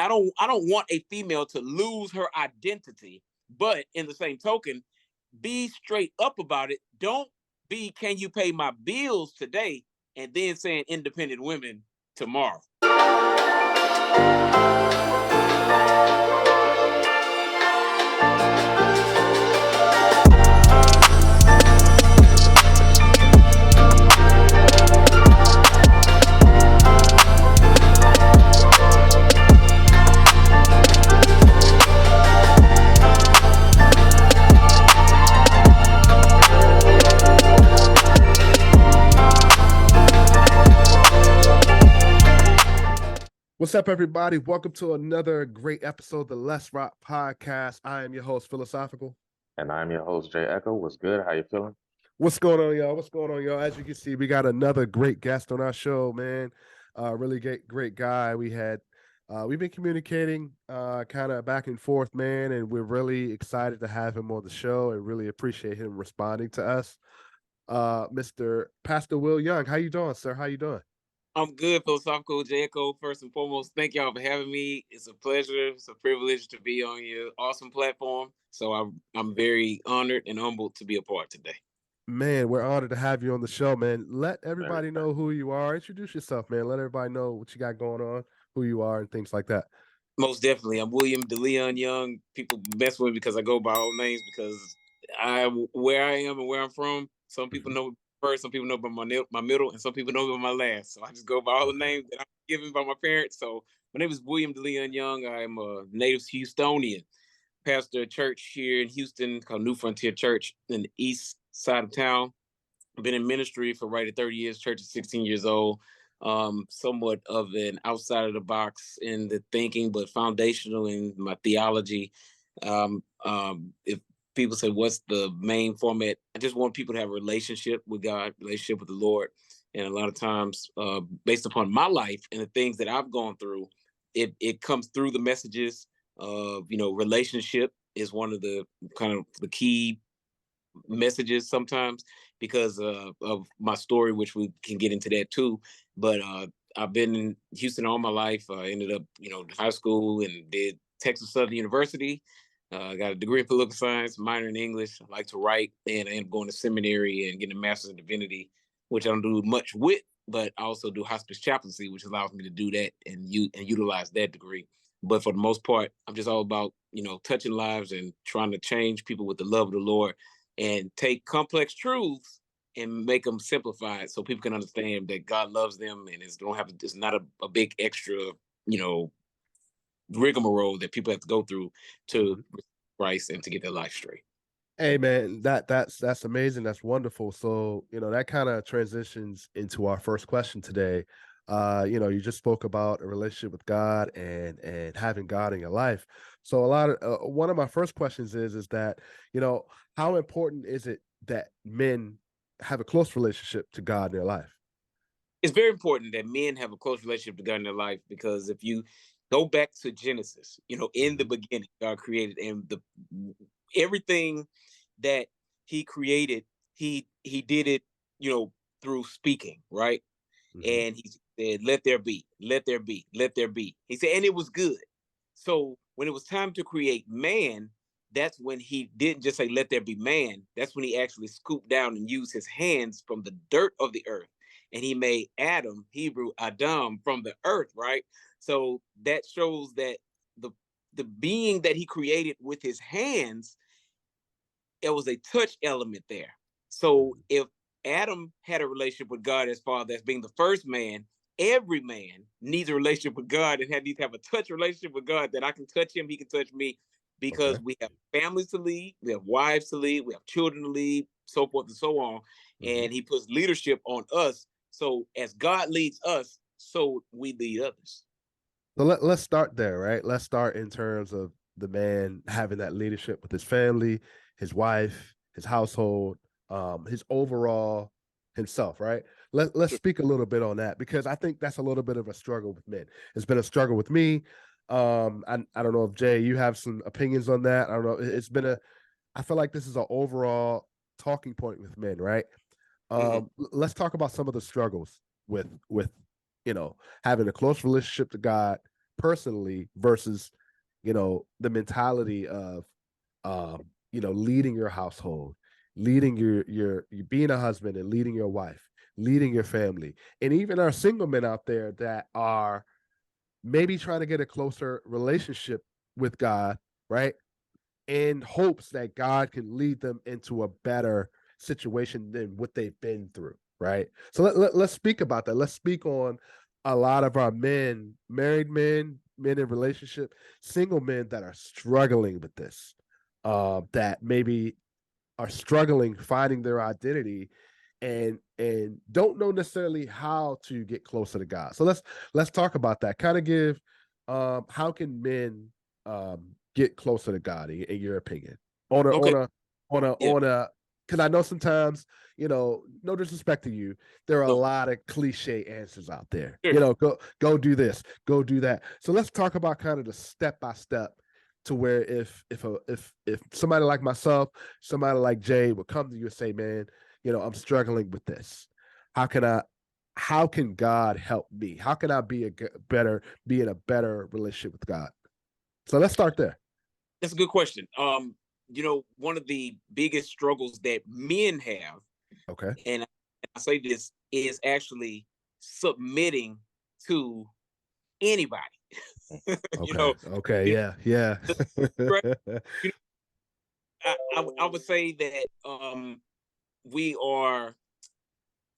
I don't want a female to lose her identity, but in the same token, be straight up about it. Don't be, can you pay my bills today? And then saying independent women tomorrow. What's up, everybody? Welcome to another great episode of the Let's Rock podcast. I am your host, Philasophikal. And I'm your host, Ecko. What's good? How you feeling? What's going on, y'all? What's going on, y'all? As you can see, we got another great guest on our show, man. Really great guy. We've been communicating kind of back and forth, man, and we're really excited to have him on the show and really appreciate him responding to us. Mr. Pastor Will Young, how you doing, sir? How you doing? I'm good, Philosophical. Ecko, first and foremost, thank y'all for having me. It's a pleasure. It's a privilege to be on your awesome platform. So I'm very honored and humbled to be a part today. Man, we're honored to have you on the show, man. Let everybody know who you are. Introduce yourself, man. Let everybody know what you got going on, who you are, and things like that. Most definitely. I'm William DeLeon Young. People mess with me because I go by all names because where I am and where I'm from. Some people know first, some people know by my middle, and some people know by my last. So I just go by all the names that I'm given by my parents. So my name is William DeLeon Young. I'm a native Houstonian, pastor a church here in Houston called New Frontier Church in the east side of town. I've been in ministry for right at 30 years. Church is 16 years old. Somewhat of an outside of the box in the thinking, but foundational in my theology. If people say, what's the main format? I just want people to have a relationship with God, relationship with the Lord. And a lot of times, based upon my life and the things that I've gone through, it comes through the messages of, relationship is one of the kind of the key messages sometimes because of my story, which we can get into that too. But I've been in Houston all my life. I ended up, high school and did Texas Southern University. Got a degree in political science, minor in English. I like to write, and I ended up going to seminary and getting a master's in divinity, which I don't do much with, but I also do hospice chaplaincy, which allows me to do that and utilize that degree. But for the most part, I'm just all about, touching lives and trying to change people with the love of the Lord and take complex truths and make them simplified so people can understand that God loves them and it's not a big extra, rigmarole that people have to go through to Christ and to get their life straight. Hey man, that's amazing. That's wonderful. So, that kind of transitions into our first question today. You just spoke about a relationship with God and having God in your life. So one of my first questions is that, how important is it that men have a close relationship to God in their life? It's very important that men have a close relationship to God in their life, because if you go back to Genesis, in the beginning, God created, and everything that he created, he did it, through speaking, right? And he said, let there be, let there be, let there be. He said, and it was good. So when it was time to create man, that's when he didn't just say, let there be man. That's when he actually scooped down and used his hands from the dirt of the earth. And he made Adam, Hebrew, Adam, from the earth, right? So that shows that the being that he created with his hands, there was a touch element there. So if Adam had a relationship with God as Father, as being the first man, every man needs a relationship with God and needs to have a touch relationship with God, that I can touch him, he can touch me, because we have families to lead, we have wives to lead, we have children to lead, so forth and so on. And he puts leadership on us. So as God leads us, so we lead others. So let's start there, right? Let's start in terms of the man having that leadership with his family, his wife, his household, his overall himself, right? Let's speak a little bit on that, because I think that's a little bit of a struggle with men. It's been a struggle with me. I don't know if Jay, you have some opinions on that. I don't know. I feel like this is an overall talking point with men, right? Let's talk about some of the struggles with having a close relationship to God, personally versus, the mentality of, leading your household, leading your being a husband and leading your wife, leading your family, and even our single men out there that are maybe trying to get a closer relationship with God, right? In hopes that God can lead them into a better situation than what they've been through, right? So let's speak about that. Let's speak on a lot of our men, married men, men in relationship, single men that are struggling with this, that maybe are struggling finding their identity and don't know necessarily how to get closer to God. So let's talk about that. Kind of give how can men get closer to God in your opinion? On a Okay. on a because I know sometimes, no disrespect to you, there are a No. lot of cliche answers out there. Sure. Go do this, go do that. So let's talk about kind of the step by step to where if somebody like myself, somebody like Jay would come to you and say, man, I'm struggling with this. How can God help me? How can I be in a better relationship with God? So let's start there. That's a good question. One of the biggest struggles that men have, Okay. and I say this, is actually submitting to anybody. Okay. Yeah. I would say that we are,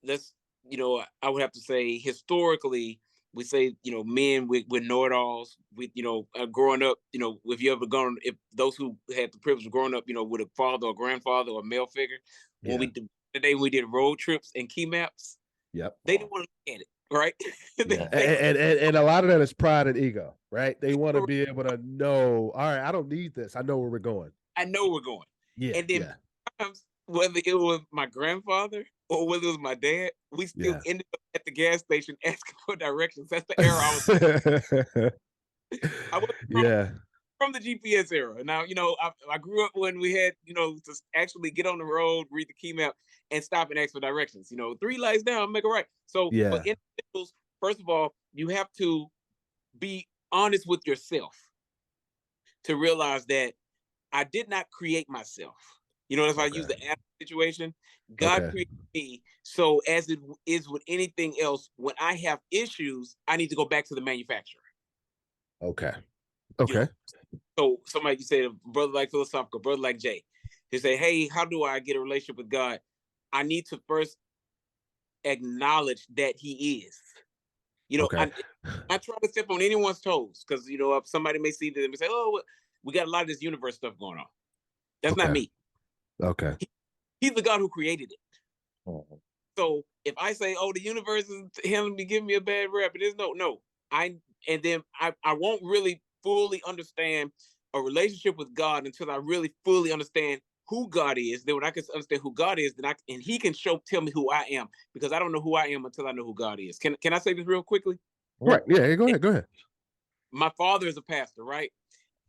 I would have to say historically, we say, men with know-it-alls. Growing up, if you ever gone, if those who had the privilege of growing up, with a father or grandfather or male figure, when we did road trips and key maps, yep, they didn't want to look at it, right? Yeah. And a lot of that is pride and ego, right? They want to be able to know, all right, I don't need this. I know where we're going. I know we're going. Yeah. And then sometimes, whether it was my grandfather or whether it was my dad, we still ended up at the gas station asking for directions. That's the era I was from the GPS era. Now, I grew up when we had, to actually get on the road, read the key map, and stop and ask for directions. 3 lights down, make a right. So for individuals, first of all, you have to be honest with yourself to realize that I did not create myself. That's why I use the app situation. God created me. So as it is with anything else, when I have issues, I need to go back to the manufacturer. Okay. So somebody, you say a brother like Philosophikal, brother like Jay, they say, hey, how do I get a relationship with God? I need to first acknowledge that he is. I try to step on anyone's toes because, if somebody may see them and say, oh, we got a lot of this universe stuff going on. That's not me. Okay. He's the God who created it. So if I say, oh, the universe is him to give me a bad rep, it is no. I won't really fully understand a relationship with God until I really fully understand who God is. Then when I can understand who God is, and he can tell me who I am, because I don't know who I am until I know who God is. Can I say this real quickly? Right. Yeah, go ahead. My father is a pastor, right?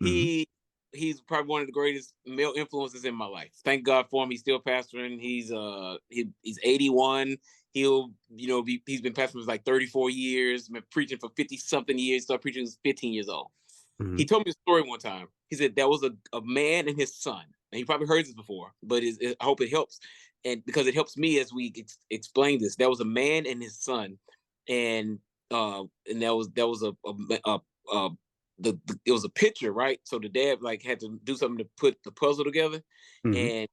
Mm-hmm. He's probably one of the greatest male influences in my life. Thank God for him. He's still pastoring. He's 81. He's been pastoring for like 34 years, been preaching for 50 something years, started preaching when he was 15 years old. Mm-hmm. He told me a story one time. He said there was a man and his son, and he probably heard this before, but I hope it helps. And because it helps me as we explain this, there was a man and his son, and there was it was a picture, right? So the dad had to do something to put the puzzle together, and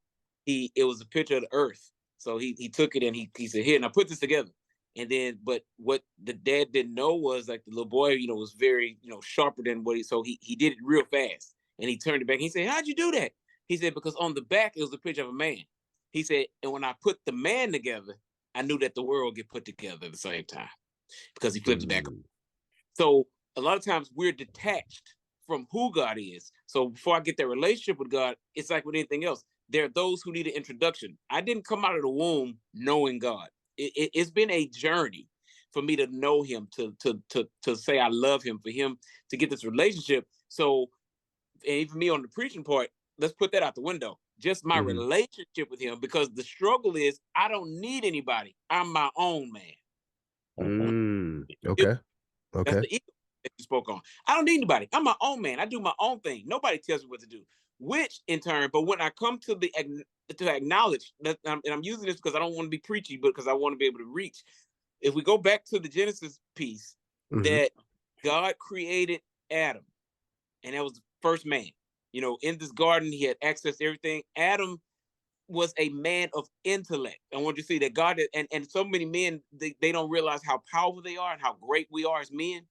it was a picture of the earth. So he took it and he said, here, and I put this together. And then, but what the dad didn't know was the little boy, was very, sharper than so he did it real fast, and he turned it back. He said, how'd you do that? He said, because on the back, it was a picture of a man. He said, and when I put the man together, I knew that the world would get put together at the same time, because he flipped it back. So a lot of times we're detached from who God is. So before I get that relationship with God, it's like with anything else. There are those who need an introduction. I didn't come out of the womb knowing God. It's been a journey for me to know him, to say I love him, for him to get this relationship. So, and even me on the preaching part, let's put that out the window. Just my relationship with him, because the struggle is I don't need anybody. I'm my own man. Okay. That's the ego. that you spoke on. I don't need anybody. I'm my own man. I do my own thing. Nobody tells me what to do. Which in turn, but when I come to to acknowledge that, and I'm using this because I don't want to be preachy, but because I want to be able to reach. If we go back to the Genesis piece, Mm-hmm. that God created Adam, and that was the first man. In this garden, he had access to everything. Adam was a man of intellect. I want you to see that God, and so many men, they don't realize how powerful they are and how great we are as men,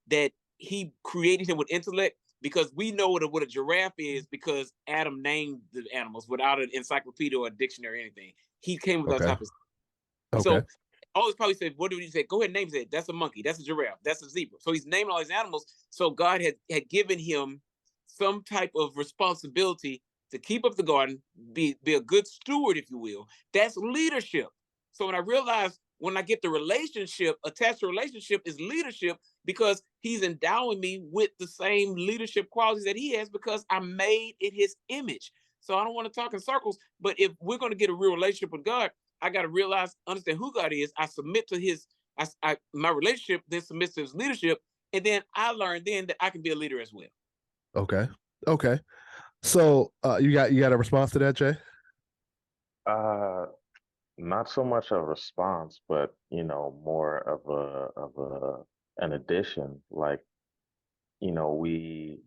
that he created him with intellect, because we know what a giraffe is because Adam named the animals without an encyclopedia or a dictionary or anything. He came with that Okay. type of. Okay. So always probably said, what do you say? Go ahead and name it. That's a monkey. That's a giraffe. That's a zebra. So he's naming all these animals. So God had given him some type of responsibility to keep up the garden, be a good steward, if you will. That's leadership. So when I realized, when I get the relationship, attached to relationship is leadership, because he's endowing me with the same leadership qualities that he has, because I'm made in his image. So I don't want to talk in circles, but if we're going to get a real relationship with God, I got to realize, understand who God is. I submit to his, my relationship then submits to his leadership. And then I learn then that I can be a leader as well. Okay. Okay. So you got a response to that, Jay? Not so much a response, but more of an addition. Like, we,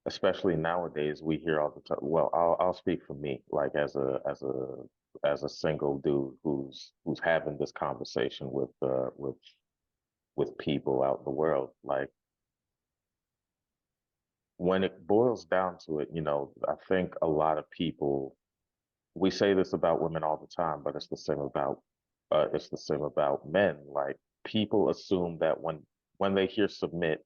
especially nowadays, we hear all the time. Well, I'll speak for me, like as a single dude who's having this conversation with people out in the world. Like, when it boils down to it, I think a lot of people, we say this about women all the time, but it's the same about men. Like, people assume that when they hear submit,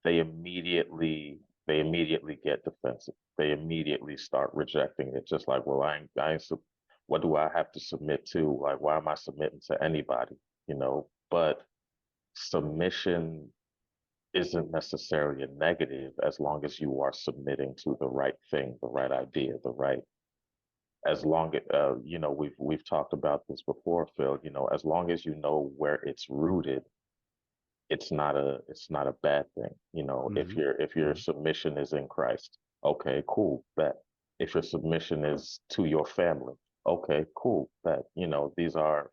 they immediately they immediately get defensive. They immediately start rejecting it. Just like, well, what do I have to submit to? Like, why am I submitting to anybody? But submission isn't necessarily a negative as long as you are submitting to the right thing, the right idea, as long as we've talked about this before, Phil. As long as you know where it's rooted, it's not a bad thing. Mm-hmm. If your submission is in Christ, okay, cool, bet. If your submission is to your family, okay, cool, bet. These aren't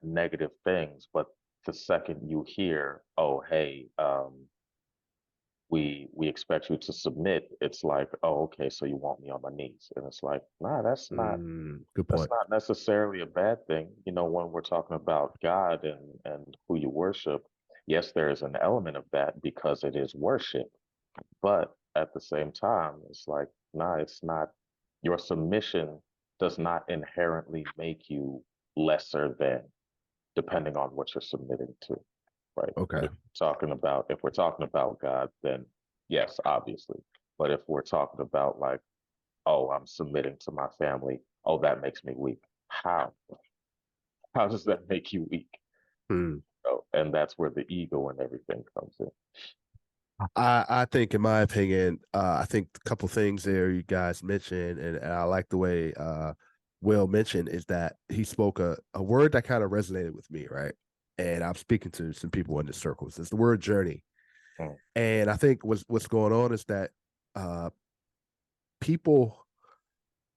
negative things, but the second you hear, oh, hey, we expect you to submit, it's like, oh, okay, so you want me on my knees. And it's like, nah, Good that's point. not necessarily a bad thing. When we're talking about God and who you worship, yes, there is an element of that because it is worship. But at the same time, it's like, nah, it's not. Your submission does not inherently make you lesser than, depending on what you're submitting to, right? Okay. If we're talking about God, then yes, obviously. But if we're talking about, like, oh, I'm submitting to my family, oh, that makes me weak. How? How does that make you weak? Hmm. Oh, and that's where the ego and everything comes in. I think, in my opinion, I think a couple things there you guys mentioned, and I like the way Will mentioned, is that he spoke a word that kind of resonated with me, right? And I'm speaking to some people in the circles. It's the word journey. Mm. And I think what's going on is that uh, people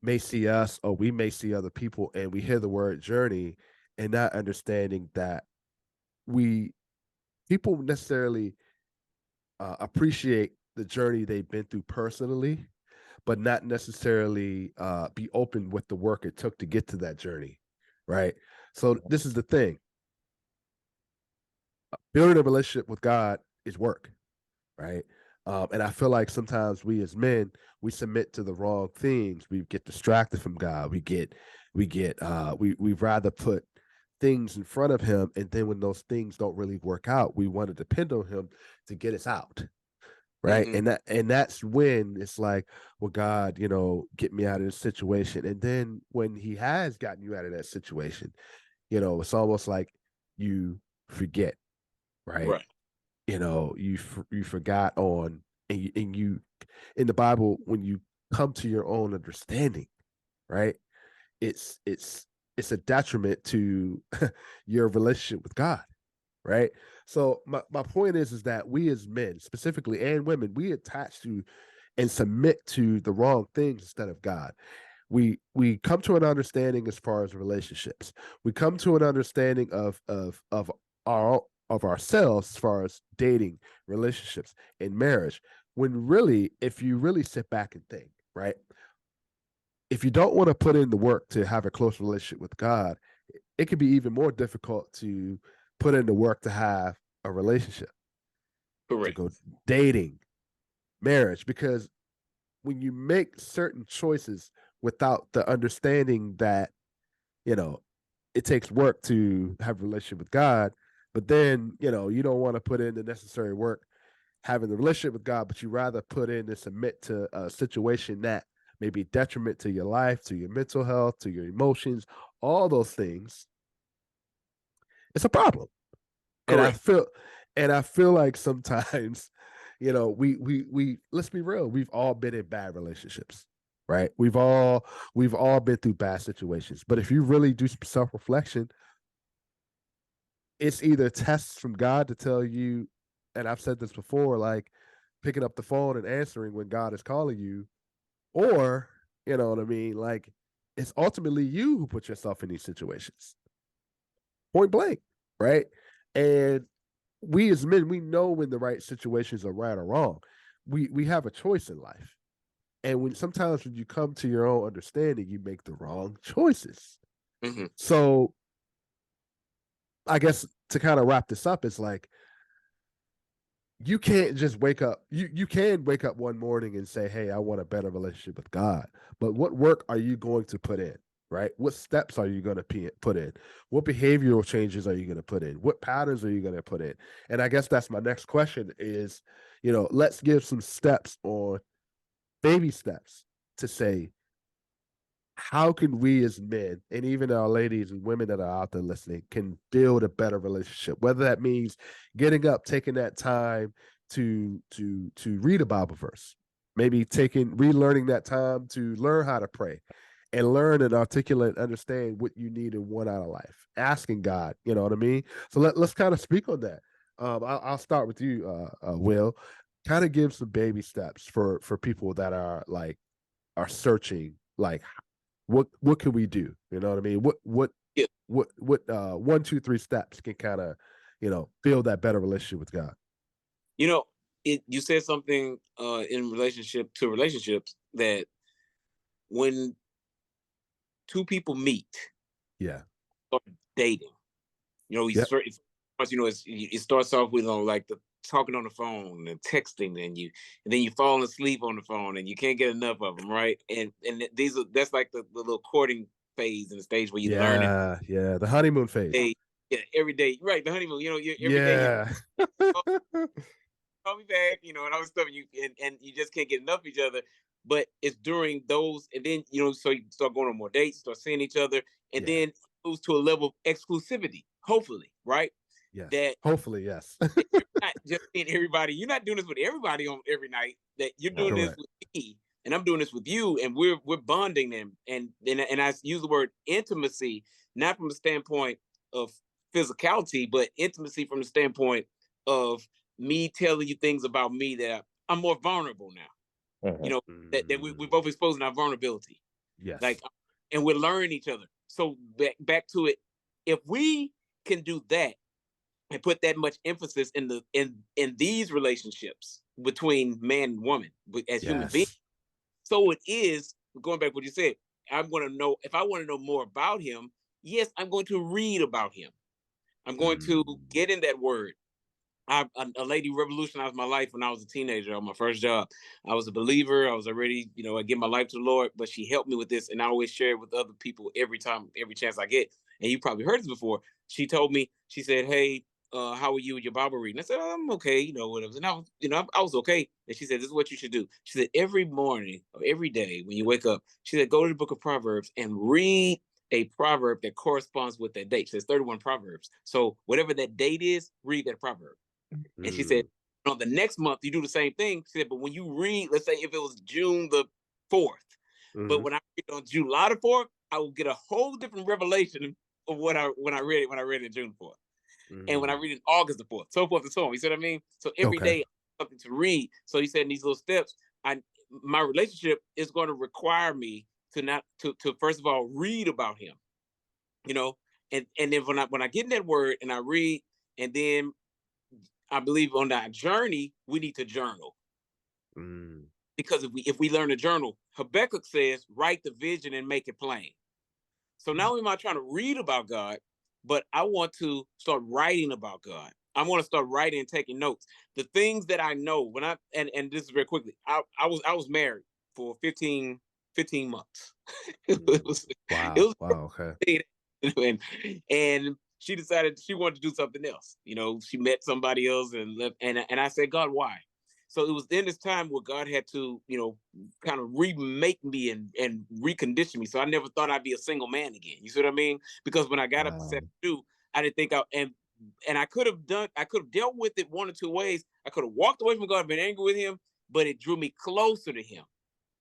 may see us, or we may see other people, and we hear the word journey and not understanding that we people necessarily appreciate the journey they've been through personally, but not necessarily be open with the work it took to get to that journey, right? So this is the thing: building a relationship with God is work, right? And I feel like sometimes we as men, we submit to the wrong things. We get distracted from God. We'd rather put things in front of Him, and then when those things don't really work out, we want to depend on Him to get us out, right? Mm-hmm. And that's when it's like, well, God, get me out of this situation. And then when He has gotten you out of that situation, it's almost like you forget, right? Right. You forgot on, and you in the Bible, when you come to your own understanding, right? It's it's a detriment to your relationship with God, right? So my point is that we as men, specifically, and women, we attach to and submit to the wrong things instead of God. We come to an understanding as far as relationships. We come to an understanding of ourselves as far as dating, relationships, and marriage. When really, if you really sit back and think, right? If you don't want to put in the work to have a close relationship with God, it can be even more difficult to put in the work to have a relationship, to Correct. go dating, marriage, because when you make certain choices without the understanding that, you know, it takes work to have a relationship with God, but then, you don't want to put in the necessary work having the relationship with God, but you rather put in and submit to a situation that may be detriment to your life, to your mental health, to your emotions, all those things, it's a problem. And I Correct. feel like sometimes, we let's be real, we've all been in bad relationships, right? We've all been through bad situations. But if you really do some self-reflection, it's either tests from God to tell you, and I've said this before, like picking up the phone and answering when God is calling you, or you know what I mean, like it's ultimately you who put yourself in these situations, point blank, right? And we as men, we know when the right situations are right or wrong. We have a choice in life, and sometimes when you come to your own understanding, you make the wrong choices. Mm-hmm. So I guess to kind of wrap this up, it's like you can't just wake up. You can wake up one morning and say, "Hey, I want a better relationship with God." But what work are you going to put in? Right? What steps are you going to put in? What behavioral changes are you going to put in? What patterns are you going to put in? And I guess that's my next question is, let's give some steps on baby steps to say, how can we as men and even our ladies and women that are out there listening can build a better relationship, whether that means getting up, taking that time to read a Bible verse, maybe relearning that time to learn how to pray and learn and articulate and understand what you need and want out of life, asking God, you know what I mean? So let's kind of speak on that. I'll start with you, Will. Kind of give some baby steps for people that are searching, like what can we do? You know what I mean? Yeah. What 1, 2, 3 steps can kind of, build that better relationship with God? You know, you said something in relationship to relationships that when two people meet, Yeah. start dating, you Yep. start, it starts off with like the talking on the phone and texting, and then you fall asleep on the phone, and you can't get enough of them, right? And that's like the little courting phase in the stage where you learn it. Yeah. Yeah. The honeymoon phase. Hey, yeah, every day, right? The honeymoon, every day you Yeah. call me back, and all this stuff. And you just can't get enough of each other. But it's during those, and then so you start going on more dates, start seeing each other, and Yeah. then it moves to a level of exclusivity. Hopefully, right? Yes. That Hopefully, yes. you're not just seeing everybody. You're not doing this with everybody on every night. That you're doing this Correct. with me, and I'm doing this with you, and we're bonding them. And I use the word intimacy not from the standpoint of physicality, but intimacy from the standpoint of me telling you things about me that I'm more vulnerable now. You Mhm. know that we're both exposing our vulnerability, Yes. like, and we're learning each other. So back to it. If we can do that and put that much emphasis in these relationships between man and woman as human beings, Yes. so it is going back to what you said. I'm going to know if I want to know more about him. Yes, I'm going to read about him. I'm going to Mm. get in that word. A lady revolutionized my life when I was a teenager on my first job. I was a believer. I was already, I give my life to the Lord, but she helped me with this. And I always share it with other people every time, every chance I get. And you probably heard this before. She told me, she said, "Hey, how are you with your Bible reading?" I said, "I'm okay, whatever." And I was okay. And she said, "This is what you should do." She said, "Every morning or every day when you wake up," she said, "go to the book of Proverbs and read a proverb that corresponds with that date." She says 31 proverbs. So whatever that date is, read that proverb. And she said, Mm. on the next month, you do the same thing. She said, but when you read, let's say if it was June the 4th, but Mhm. when I read on July the 4th, I will get a whole different revelation of what I when I read it June 4th. And when I read it, August the 4th, so forth and so on. You see what I mean? So every Okay. day something to read. So he said in these little steps, my relationship is going to require me to not to first of all read about him, you know, and then when I get in that word and I read, and then I believe on that journey we need to journal, Mm. because if we learn to journal, Habakkuk says, write the vision and make it plain. So not only am I trying to read about God, but I want to start writing about God. I want to start writing and taking notes. The things that I know when and this is very quickly. I was married for 15 months. it Mm. was it Wow. was Wow. Okay. and she decided she wanted to do something else. You know, she met somebody else and left. And I said, God, why? So it was in this time where God had to, kind of remake me and recondition me. So I never thought I'd be a single man again. You see what I mean? Because when I got up to Wow. 72, I didn't think and I could have dealt with it one or two ways. I could have walked away from God, been angry with him, but it drew me closer to him.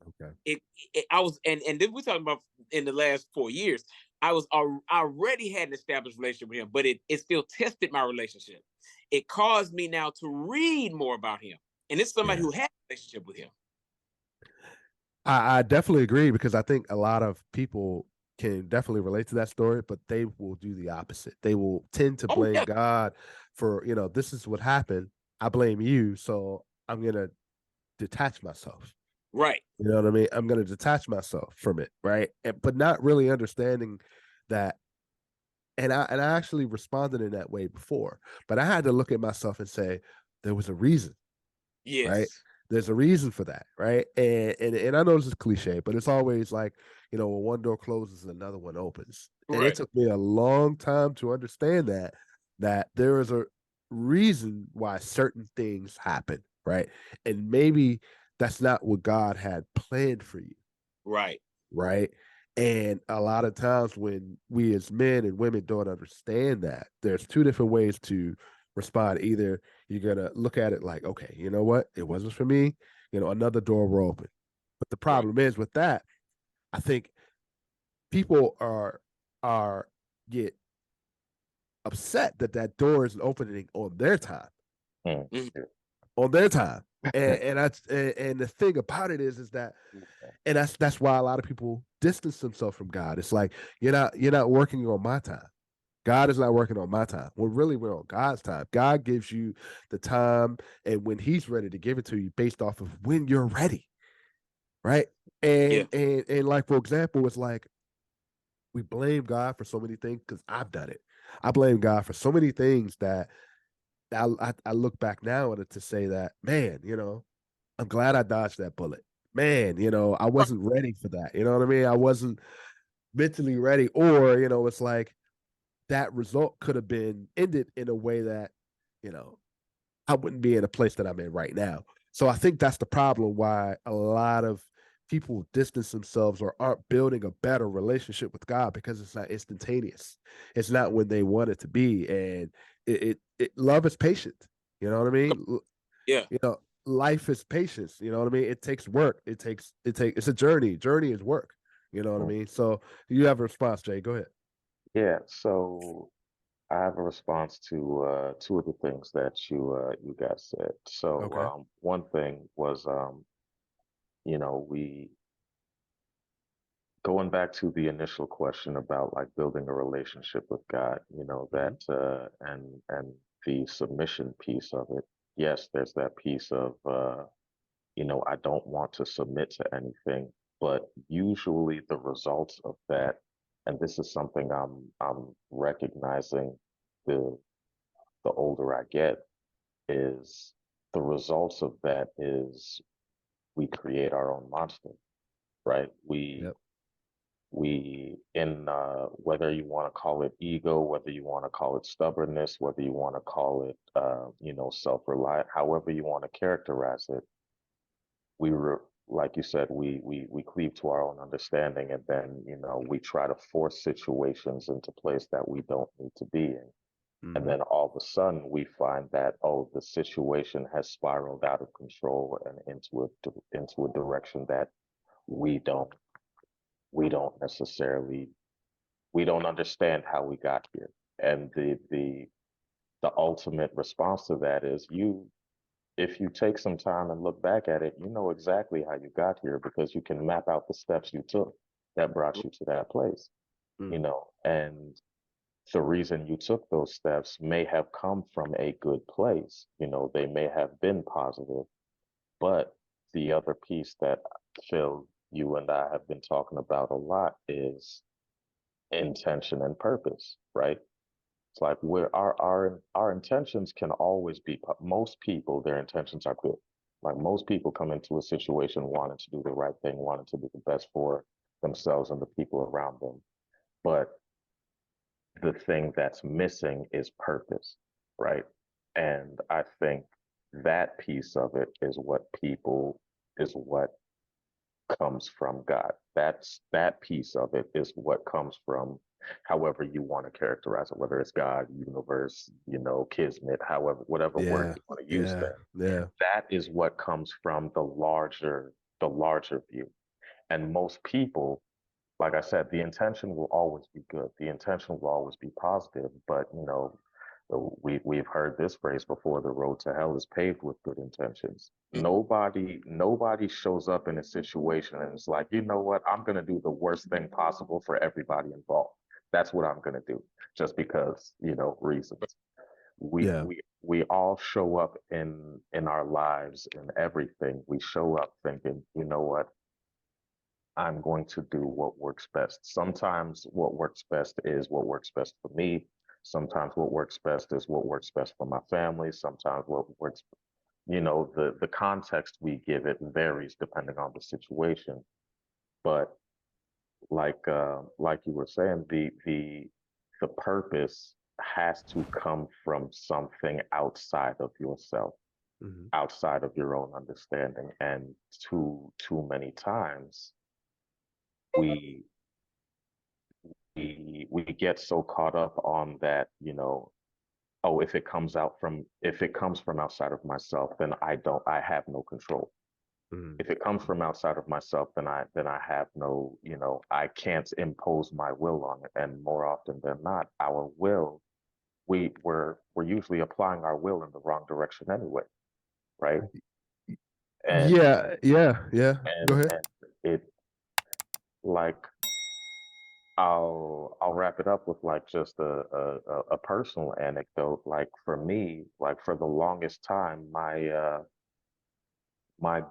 Okay. I was, and then we're talking about in the last 4 years. I already had an established relationship with him, but it still tested my relationship. It caused me now to read more about him, and it's somebody Yeah. who had a relationship with him. I definitely agree, because I think a lot of people can definitely relate to that story, but they will do the opposite. They will tend to Oh blame yeah, God for, this is what happened. I blame you. So I'm going to detach myself. right, You know what I mean? I'm going to detach myself from it. Right. But not really understanding that. And I actually responded in that way before, but I had to look at myself and say, there was a reason. Right. yes, There's a reason for that, right? And I know this is cliche, but it's always like, when one door closes, another one opens. And it right, took me a long time to understand that there is a reason why certain things happen, right? And maybe that's not what God had planned for you, right, right? And a lot of times when we as men and women don't understand that, there's two different ways to respond. Either you're gonna look at it like, okay, you know what, it wasn't for me, another door will open. But the right, problem is with that, I think people are get upset that that door isn't opening on their time, Mm. mhm, on their time. And the thing about it is that, and that's why a lot of people distance themselves from God. It's like, you're not working on my time. God is not working on my time. Well, really, we're on God's time. God gives you the time, and when He's ready to give it to you, based off of when you're ready, right? yeah, And like, for example, it's like we blame God for so many things, because I've done it. I blame God for so many things that I look back now at it to say that, man, I'm glad I dodged that bullet. Man, I wasn't ready for that. You know what I mean? I wasn't mentally ready. Or, it's like that result could have been ended in a way that, you know, I wouldn't be in a place that I'm in right now. So I think that's the problem, why a lot of people distance themselves or aren't building a better relationship with God, because it's not instantaneous. It's not when they want it to be. And love is patient. You know what I mean? yeah. You know, life is patience. You know what I mean? It takes work. It's a journey. Journey is work. You know what I Mm. mean? So you have a response, Jay. Go ahead. Yeah, so I have a response to two of the things that you guys said. So Okay. one thing was we going back to the initial question about like building a relationship with God, Hmm. that and the submission piece of it. Yes, there's that piece of I don't want to submit to anything, but usually the results of that, and this is something I'm recognizing the the older I get, is the results of that is we create our own monster, right? We Yep. we in whether you want to call it ego, whether you want to call it stubbornness, whether you want to call it self-reliant, however you want to characterize it, we were like you said, we cleave to our own understanding, and then we try to force situations into place that we don't need to be in. And Hmm. then all of a sudden we find that, oh, the situation has spiraled out of control and into a direction that we don't we don't necessarily we don't understand how we got here. And the the ultimate response to that is if you take some time and look back at it, you know exactly how you got here because you can map out the steps you took that brought you to that place, you Mm. know, and the reason you took those steps may have come from a good place, you know, they may have been positive, but the other piece that Phil, you and I have been talking about a lot is intention and purpose, right? It's like our intentions can always be most people, their intentions are good. Like most people come into a situation wanting to do the right thing, wanting to do the best for themselves and the people around them. But the thing that's missing is purpose, right? And I think that piece of it is what comes from God. That piece of it is what comes from however you want to characterize it, whether it's God, universe, you know, kismet, however, whatever word Yeah, you want to use yeah, there. yeah. That is what comes from the larger view. And most people, like I said, the intention will always be good. The intention will always be positive. But you know, we've heard this phrase before: the road to hell is paved with good intentions. Nobody shows up in a situation and it's like, you know what, I'm gonna do the worst thing possible for everybody involved. That's what I'm gonna do, just because, you know, reasons. We Yeah. we we all show up in our lives and everything. We show up thinking, you know what, I'm going to do what works best. Sometimes what works best is what works best for me. Sometimes what works best is what works best for my family. Sometimes what works, you know, the context we give it varies depending on the situation. But like you were saying, the purpose has to come from something outside of yourself, Mhm. outside of your own understanding. And too many times we we get so caught up on that, you know, oh, if it comes from outside of myself, then I have no control. Mhm. If it comes from outside of myself, then I have no, you know, I can't impose my will on it. And more often than not, our will, we're usually applying our will in the wrong direction anyway, right? And Yeah, yeah, yeah. Go ahead. and it like I'll wrap it up with like just a personal anecdote. Like for me, like for the longest time, my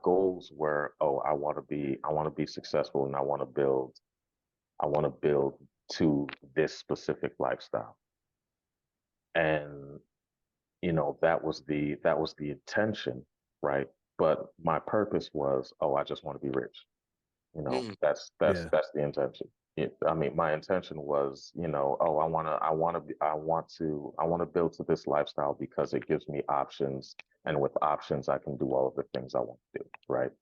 goals were, oh, I want to be successful and I want to build to this specific lifestyle. And you know, that was the intention, right? But my purpose was, oh, I just want to be rich. You know, Mm. Yeah. that's the intention. I mean, my intention was, you know, oh, I want to build to this lifestyle because it gives me options, and with options, I can do all of the things I want to do, right?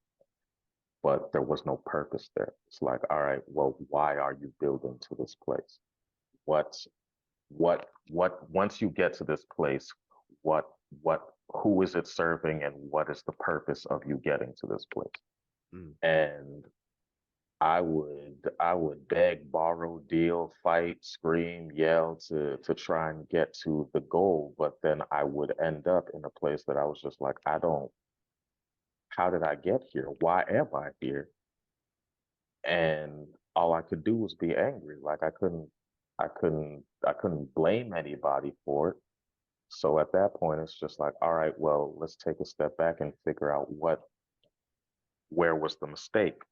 But there was no purpose there. It's like, all right, well, why are you building to this place? What, once you get to this place, what, who is it serving, and what is the purpose of you getting to this place? Mm. And I would beg, borrow, deal, fight, scream, yell to try and get to the goal, but then I would end up in a place that I was just like, how did I get here? Why am I here? And all I could do was be angry. Like I couldn't blame anybody for it. So at that point, it's just like, all right, well, let's take a step back and figure out where was the mistake.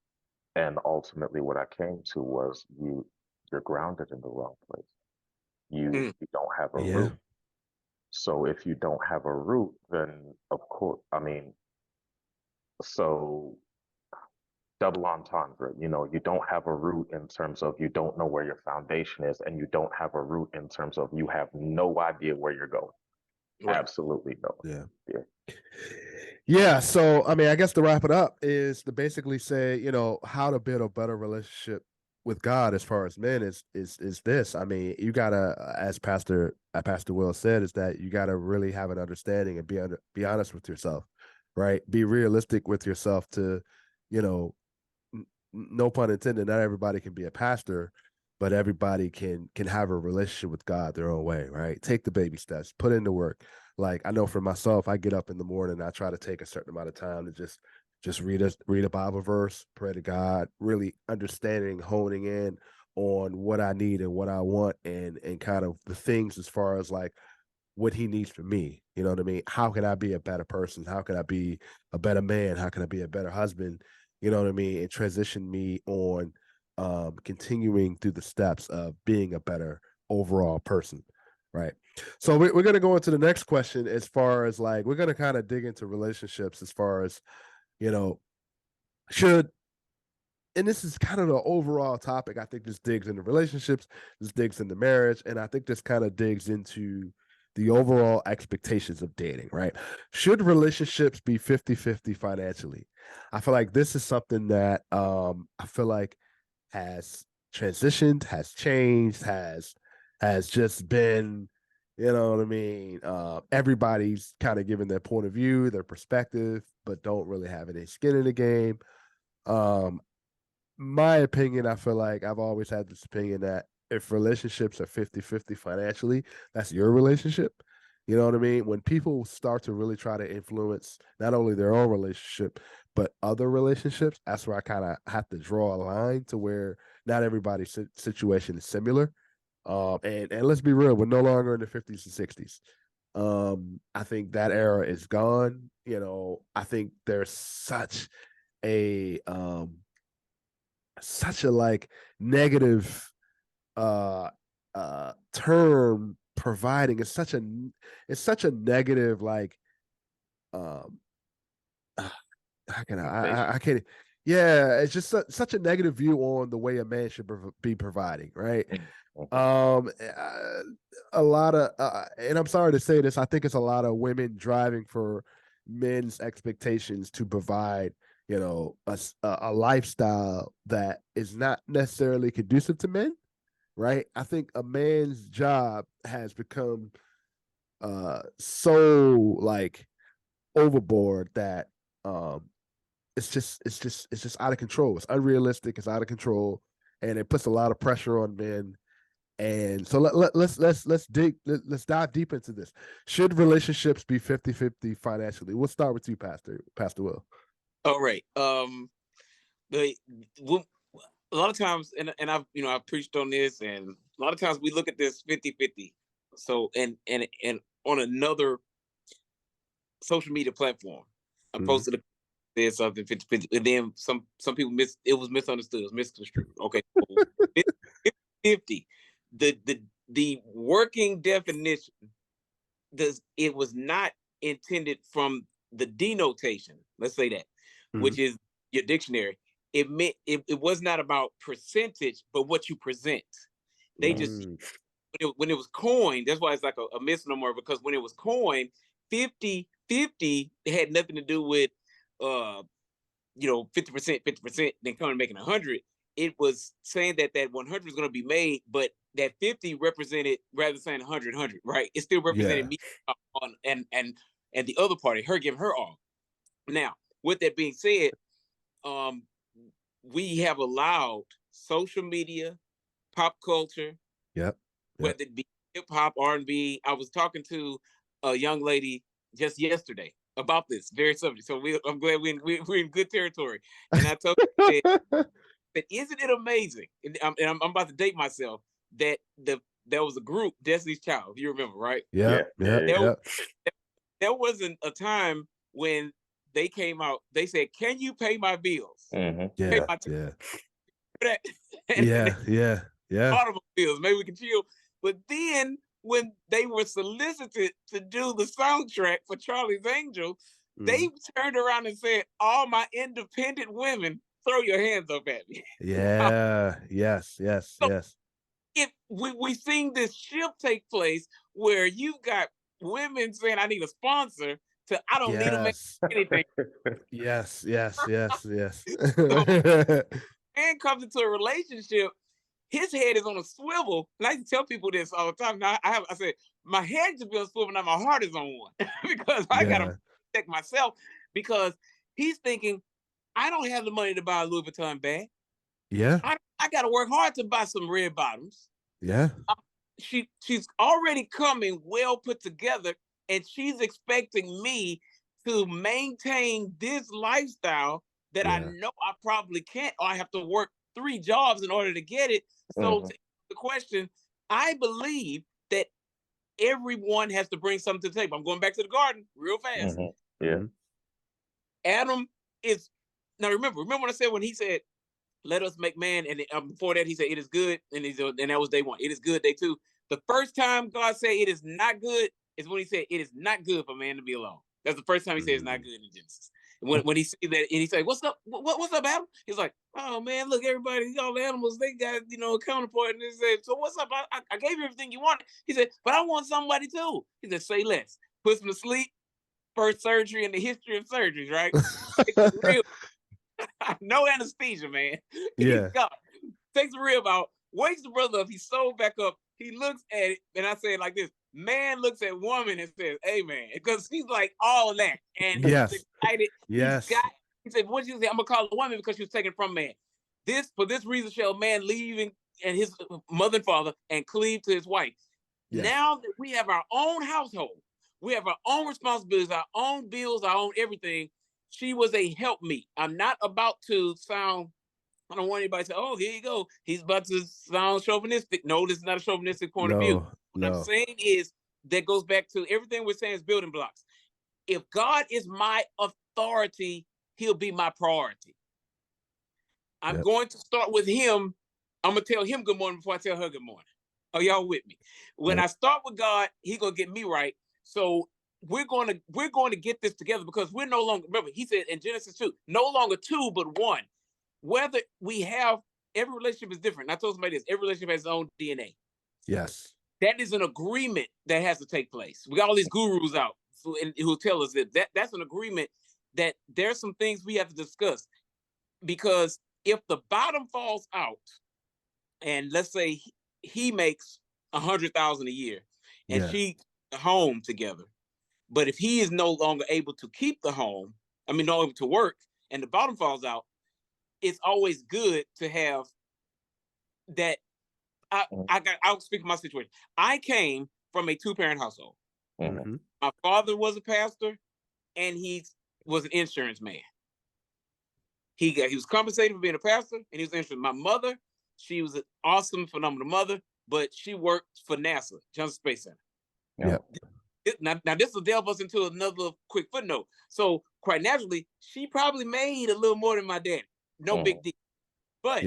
And ultimately, what I came to was you're grounded in the wrong place. You Mm. you don't have a Yeah. root. So if you don't have a root, then of course, I mean, so double entendre. You know, you don't have a root in terms of you don't know where your foundation is, and you don't have a root in terms of you have no idea where you're going. Right. Absolutely no. Yeah. Yeah. Yeah. So, I mean, I guess to wrap it up is to basically say, you know, how to build a better relationship with God as far as men is this. I mean, you gotta, as Pastor Will said, is that you gotta really have an understanding and be honest with yourself, right? Be realistic with yourself to, you know, no pun intended, not everybody can be a pastor, but everybody can have a relationship with God their own way, right? Take the baby steps, put in the work. Like I know for myself, I get up in the morning, I try to take a certain amount of time to just read a Bible verse, pray to God, really understanding, honing in on what I need and what I want, and kind of the things as far as like what he needs from me. You know what I mean? How can I be a better person? How can I be a better man? How can I be a better husband? You know what I mean? And transition me on continuing through the steps of being a better overall person. Right. So we're going to go into the next question as far as like, we're going to kind of dig into relationships as far as, you know, should, and this is kind of the overall topic. I think this digs into relationships, this digs into marriage, and I think this kind of digs into the overall expectations of dating, right? Should relationships be 50-50 financially? I feel like this is something that I feel like has transitioned, has changed, has just been, you know what I mean? Everybody's kind of giving their point of view, their perspective, but don't really have any skin in the game. Um, my opinion, I feel like I've always had this opinion that if relationships are 50-50 financially, that's your relationship. You know what I mean? When people start to really try to influence not only their own relationship, but other relationships, that's where I kind of have to draw a line to where not everybody's situation is similar. And let's be real, we're no longer in the 50s and 60s. I think that era is gone. You know, I think there's a such a like negative term providing. It's such a negative like um how can I can't, yeah, it's just such a negative view on the way a man should be providing, right? A lot of and I'm sorry to say this, I think it's a lot of women driving for men's expectations to provide, you know, a lifestyle that is not necessarily conducive to men, right? I think a man's job has become so like overboard that it's just out of control. It's unrealistic, it's out of control, and it puts a lot of pressure on men. And so let's dive deep into this. Should relationships be 50-50 financially? We'll start with you, Pastor Will. All right. The a lot of times, and I've preached on this, and a lot of times we look at this 50-50. So and on another social media platform, I posted said something 50-50, and then some people it was misunderstood, it was misconstrued. Okay, 50. The working definition it was not intended from the denotation, let's say that, which is your dictionary. It meant it was not about percentage, but what you present. They just when it was coined, that's why it's like a misnomer, because when it was coined, 50-50 had nothing to do with 50%, 50%, then coming and making 100. It was saying that 100 was going to be made, but that 50 represented, rather than saying 100, right? It still represented me on and the other party, her giving her all. Now, with that being said, we have allowed social media, pop culture, whether it be hip hop, R&B. I was talking to a young lady just yesterday about this very subject. So I'm glad we're in good territory. And I told her that isn't it amazing? And I'm about to date myself that there was a group, Destiny's Child, if you remember, right? Yeah. There wasn't a time when they came out, they said, "Can you pay my bills?" Pay my automobiles, maybe we can chill. But then when they were solicited to do the soundtrack for Charlie's Angels, they turned around and said, "All my independent women, throw your hands up at me." Yes. If we seen this shift take place where you got women saying, "I need a sponsor," to "I don't need to make anything." Yes. So, man comes into a relationship, his head is on a swivel. And I like to tell people this all the time. Now I said, my head should be on a swivel, now my heart is on one. Because I gotta protect myself, because he's thinking, I don't have the money to buy a Louis Vuitton bag. Yeah. I don't I got to work hard to buy some red bottoms. Yeah. She's already coming well put together, and she's expecting me to maintain this lifestyle that I know I probably can't, or I have to work 3 jobs in order to get it. So to answer the question, I believe that everyone has to bring something to the table. I'm going back to the garden real fast. Yeah. Adam is now remember when I said when he said, "Let us make man," and before that he said, "It is good," and that was day 1. It is good, day 2. The first time God said it is not good is when he said it is not good for man to be alone. That's the first time he said it's not good in Genesis. When he see that and he said, "What's up? What's up, Adam?" He's like, "Oh man, look, everybody, all the animals, they got a counterpart." And he said, "So what's up? I gave you everything you wanted." He said, "But I want somebody too." He said, "Say less." Puts him to sleep. First surgery in the history of surgeries, right? Real. No anesthesia, man. He's gone. Takes the rib out, wakes the brother up. He's sewed back up. He looks at it, and I say it like this: man looks at woman and says, "Hey, man," because he's like all of that, and he's excited. He said, "What did you say? I'm gonna call a woman because she was taken from man. For this reason shall man leave and his mother and father and cleave to his wife." Now that we have our own household, we have our own responsibilities, our own bills, our own everything. She was a helpmeet. I'm not about to sound, I don't want anybody to say, "Oh, here you go. He's about to sound chauvinistic." No, this is not a chauvinistic point of view. What I'm saying is that goes back to everything we're saying is building blocks. If God is my authority, he'll be my priority. I'm going to start with him. I'm going to tell him good morning before I tell her good morning. Are y'all with me? When I start with God, he's going to get me right. So we're going to get this together because we're no longer, remember, he said in Genesis 2, no longer 2, but 1. Whether we have, every relationship is different. And I told somebody this, every relationship has its own DNA. Yes. That is an agreement that has to take place. We got all these gurus out who tell us that's an agreement that there's some things we have to discuss. Because if the bottom falls out, and let's say he makes 100,000 a year, and she home together, but if he is no longer able to keep the home, not able to work, and the bottom falls out, it's always good to have that. I'll speak of my situation. I came from a 2-parent household. My father was a pastor, and he was an insurance man. He was compensated for being a pastor, and he was an insurance. My mother, she was an awesome, phenomenal mother, but she worked for NASA, Johnson Space Center. Now this will delve us into another quick footnote. So quite naturally, she probably made a little more than my daddy. No big deal. But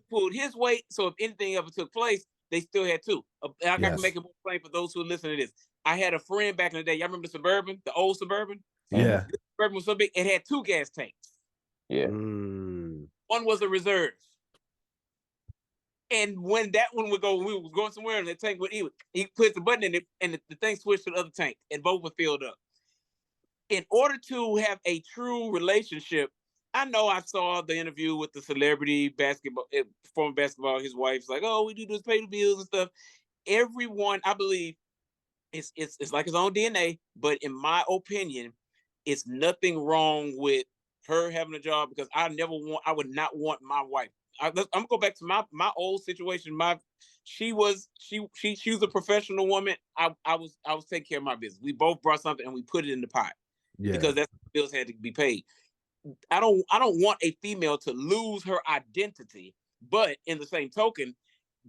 pulled his weight, so if anything ever took place, they still had 2. I can make it more plain for those who listen to this. I had a friend back in the day. Y'all remember the Suburban, the old Suburban? Yeah. The Suburban was so big, it had 2 gas tanks. One was a reserve. And when that one would go, we was going somewhere, and the tank would he puts the button in it, and the thing switched to the other tank, and both were filled up. In order to have a true relationship, I know I saw the interview with the celebrity former basketball. His wife's like, "Oh, we do this, pay the bills and stuff." Everyone, I believe, it's like his own DNA. But in my opinion, it's nothing wrong with her having a job, because I would not want my wife. I'm gonna go back to my old situation. She was a professional woman. I was taking care of my business. We both brought something and we put it in the pot because that's bills had to be paid. I don't want a female to lose her identity, but in the same token,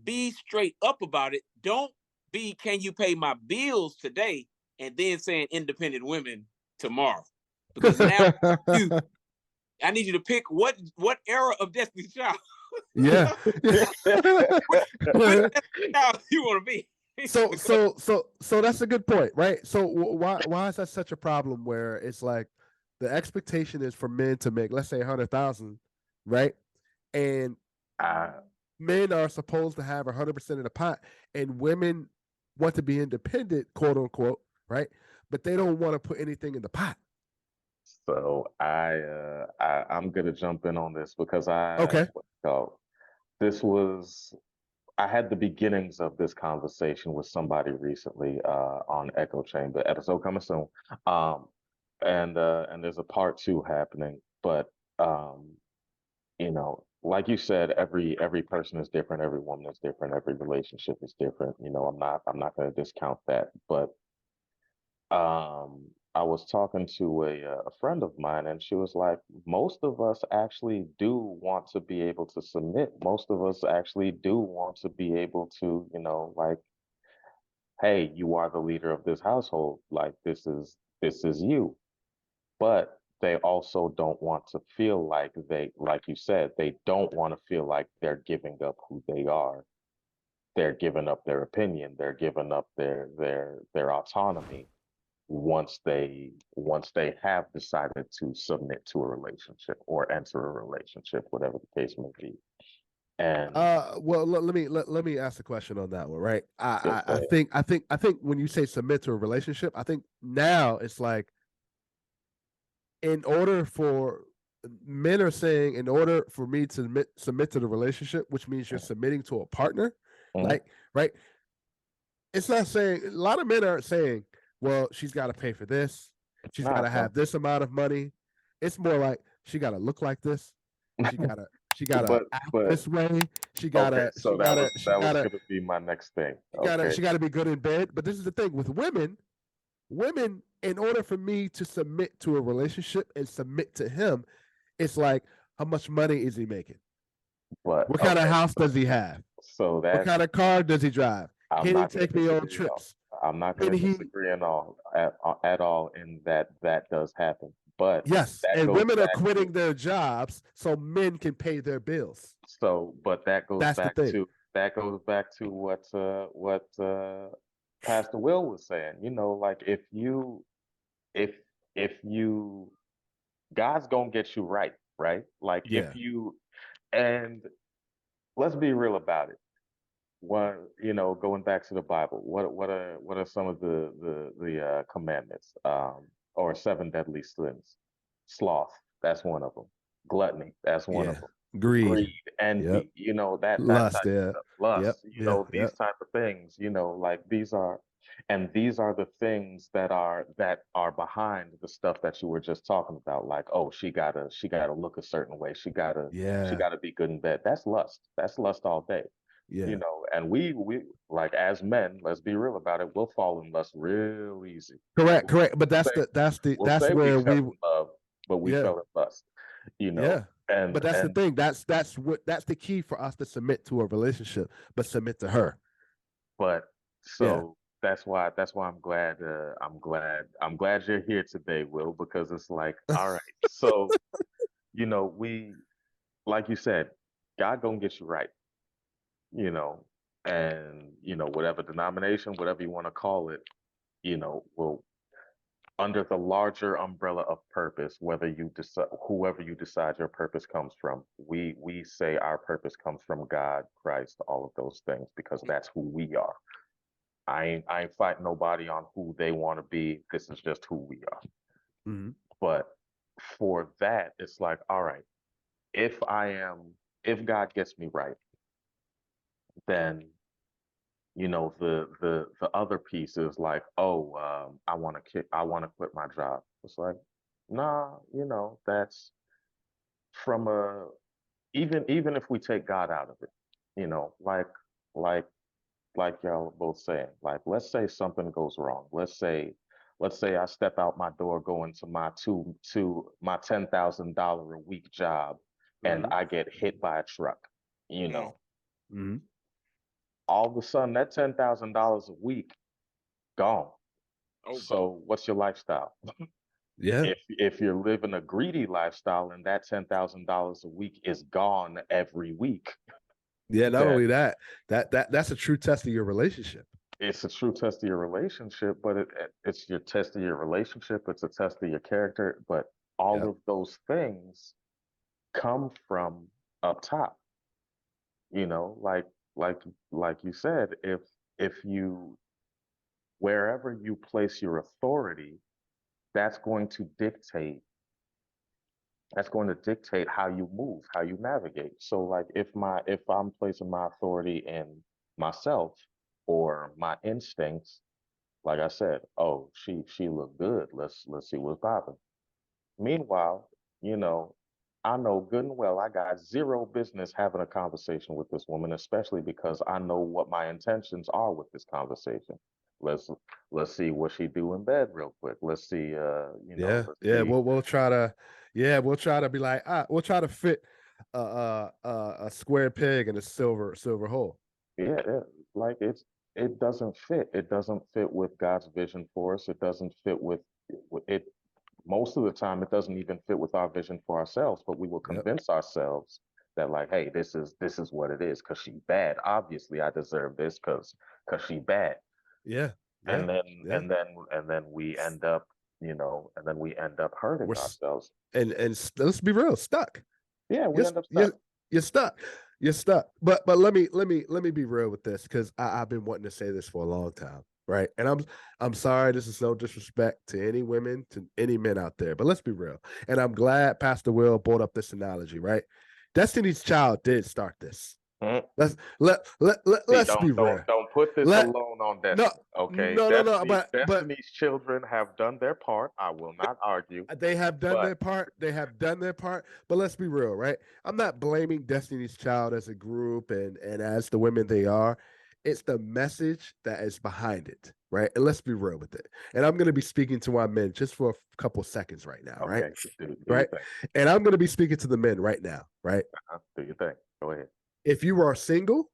be straight up about it. Don't be, "Can you pay my bills today?" and then saying independent women tomorrow, because now I need you to pick what era of Destiny's Child. Yeah. Which child you want to be. So that's a good point, right? So why is that such a problem where it's like the expectation is for men to make, let's say, 100,000, right? And men are supposed to have 100% of the pot, and women want to be independent, quote unquote, right? But they don't want to put anything in the pot. So I'm gonna jump in on this because I had the beginnings of this conversation with somebody recently on Echo Chamber, episode coming soon. And there's a part 2 happening, but like like you said, every person is different, every woman is different, every relationship is different. I'm not going to discount that, but I was talking to a friend of mine, and she was like, most of us actually do want to be able to submit. Most of us actually do want to be able to, like, hey, you are the leader of this household. Like, this is you. But they also don't want to feel like like you said, they don't want to feel like they're giving up who they are. They're giving up their opinion. They're giving up their autonomy once they have decided to submit to a relationship or enter a relationship, whatever the case may be. And Well, let me ask a question on that one, right? yes, I think when you say submit to a relationship, I think now it's like, in order for men are saying, in order for me to submit to the relationship, which means you're submitting to a partner, mm-hmm. like, right? It's not saying, a lot of men aren't saying, well, she's got to pay for this, she's got No, to no, have this amount of money. It's more like, she got to look like this, she gotta but act but this way, okay, so that was gonna be my next thing. Okay, she gotta be good in bed. But this is the thing with women. Women, in order for me to submit to a relationship and submit to him, it's like, how much money is he making? but What kind of okay, house does he have? so What kind of car does he drive? I'm Can he not going take to me on disagree at all. trips? I'm not Can going to he? disagree at all in that does happen. But Yes. that And goes women are back to quitting their jobs so men can pay their bills. but that goes That's the back thing. to what Pastor Will was saying. Like if if you God's gonna get you right, right? Like if Yeah. you and let's be real about it. Going back to the Bible, what are some of the commandments? Or seven deadly sins? Sloth, that's one of them. Gluttony, that's one of Yeah. them. Greed. Greed, Yep. envy, that Lust. type of Yeah. stuff. Yep. Lust, Yeah. these Yep. type of things. Like these are the things that are behind the stuff that you were just talking about. Like, oh, she gotta look a certain way. She Yeah. gotta be good in bed. That's lust. That's lust all day. Yeah. And we like as men, let's be real about it, we'll fall in lust real easy. Correct. We'll, Correct. But we'll say we'll that's say we where fell we, in love, but we yeah. fell in lust, Yeah. and But that's the and thing. That's the key for us to submit to a relationship, but submit to her. but Yeah. so that's why I'm glad you're here today, Will, because it's like, all right, so we like you said, God gonna get you right, you know, and whatever denomination, whatever you want to call it, will under the larger umbrella of purpose, whether you decide whoever you decide your purpose comes from, we say our purpose comes from God, Christ, all of those things, because that's who we are. I ain't fighting nobody on who they want to be. This is just who we are. Mm-hmm. But for that, it's like, all right, if if God gets me right, then the other piece is like, oh, I want to quit my job. It's like, nah, that's from a even if we take God out of it, like like y'all are both saying, like, let's say something goes wrong. Let's say I step out my door going to my $10,000 a week job, and Mm-hmm. I get hit by a truck. You Mm. know, Mm-hmm. all of a sudden that $10,000 a week gone. Over. So what's your lifestyle? Yeah. If you're living a greedy lifestyle and that $10,000 a week is gone every week, Yeah. Not then only that, that's a true test of your relationship. it's a true test of your relationship, but it's your test of your relationship. It's a test of your character. But all Yep. of those things come from up top. Like like like you said, if you wherever you place your authority, that's going to dictate how you move, how you navigate. So like if I'm placing my authority in myself or my instincts, like I said, oh, she looked good. Let's see what's popping. Meanwhile, you know, I know good and well I got zero business having a conversation with this woman, especially because I know what my intentions are with this conversation. Let's let's see what she do in bed real quick. Let's see, Yeah, let's yeah. see. We'll try to, yeah, we'll try to be like, we'll try to fit a square peg in a silver hole. Yeah, like it doesn't fit. It doesn't fit with God's vision for us. It doesn't fit with it. Most of the time, it doesn't even fit with our vision for ourselves. But we will Yep. convince ourselves that, like, hey, this is what it is because she bad. Obviously, I deserve this because she bad. Yeah, yeah, And then yeah. and then we end up, and then we end up hurting We're ourselves. let's be real, stuck. Yeah, we You're end up you're stuck. you're stuck. You're stuck. But let me be real with this because I've been wanting to say this for a long time, right? And I'm sorry, this is no disrespect to any women, to any men out there, but let's be real. And I'm glad Pastor Will brought up this analogy, right? Destiny's Child did start this. Mm. See, Let's be real. don't put this Let alone on no Destiny. Okay, no, but Destiny's children have done their part. I will not argue, they have done but their part. They have done their part. But let's be real, right? I'm not blaming Destiny's Child as a group and as the women they are. It's the message that is behind it, right? And let's be real with it. And I'm going to be speaking to our men just for a couple seconds right now, right? okay, do your Right. thing. And I'm going to be speaking to the men right now, right? Do your thing. Go ahead. If you are single,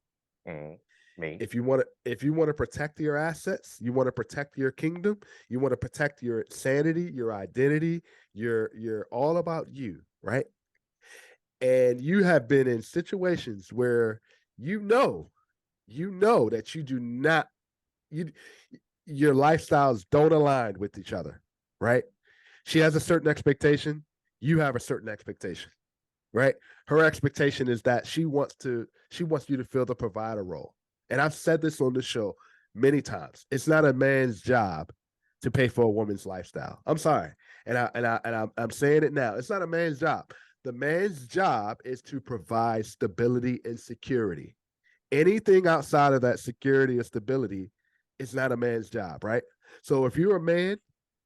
Mm. Me. if you want to protect your assets, you want to protect your kingdom, you want to protect your sanity, your identity, you're all about you, right? And you have been in situations where you know that you do not you your lifestyles don't align with each other, right? She has a certain expectation, you have a certain expectation, right? Her expectation is that she wants you to fill the provider role. And I've said this on the show many times. It's not a man's job to pay for a woman's lifestyle. I'm sorry. And I'm saying it now. It's not a man's job. The man's job is to provide stability and security. Anything outside of that security or stability is not a man's job, right? So if you're a man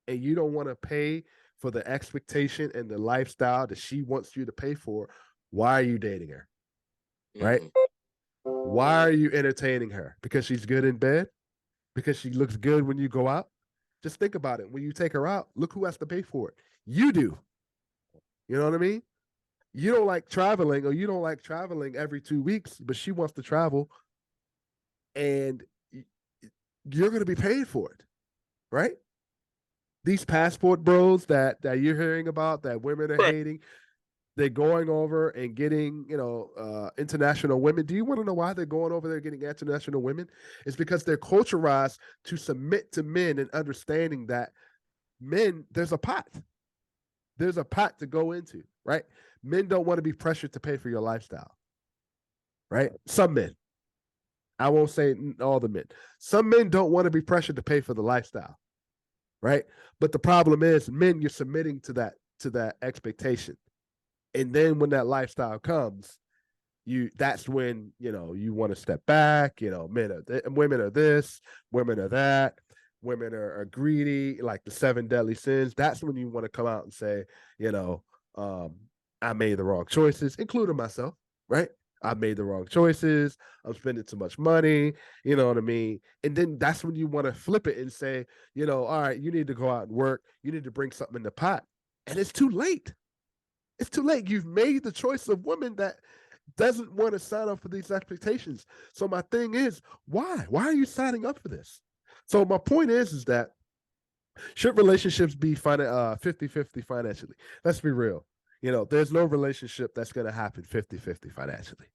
and you don't want to pay for the expectation and the lifestyle that she wants you to pay for, why are you dating her? Right? Mhm. Why are you entertaining her? Because she's good in bed? Because she looks good when you go out? Just think about it. When you take her out, look who has to pay for it. You do. You know what I mean? You don't like traveling, or you don't like traveling every 2 weeks, but she wants to travel, and you're going to be paid for it, right? These passport bros that you're hearing about, that women are Right. hating, they're going over and getting, international women. Do you want to know why they're going over there getting international women? It's because they're culturized to submit to men, and understanding that men, there's a pot to go into, right? Men don't want to be pressured to pay for your lifestyle, right? Some men, I won't say all the men. Some men don't want to be pressured to pay for the lifestyle, right? But the problem is, men, you're submitting to that expectation, and then when that lifestyle comes, that's when you want to step back. Women are this, women are that, women are greedy, like the 7 deadly sins. That's when you want to come out and say, you know um I made the wrong choices, including myself, right? I made the wrong choices. I'm spending too much money. You know what I mean? And then that's when you want to flip it and say, all right, you need to go out and work. You need to bring something in the pot. And it's too late. It's too late. You've made the choice of woman that doesn't want to sign up for these expectations. So my thing is, why? Why are you signing up for this? So my point is that should relationships be 50-50 financially? Let's be real. There's no relationship that's going to happen 50-50 financially.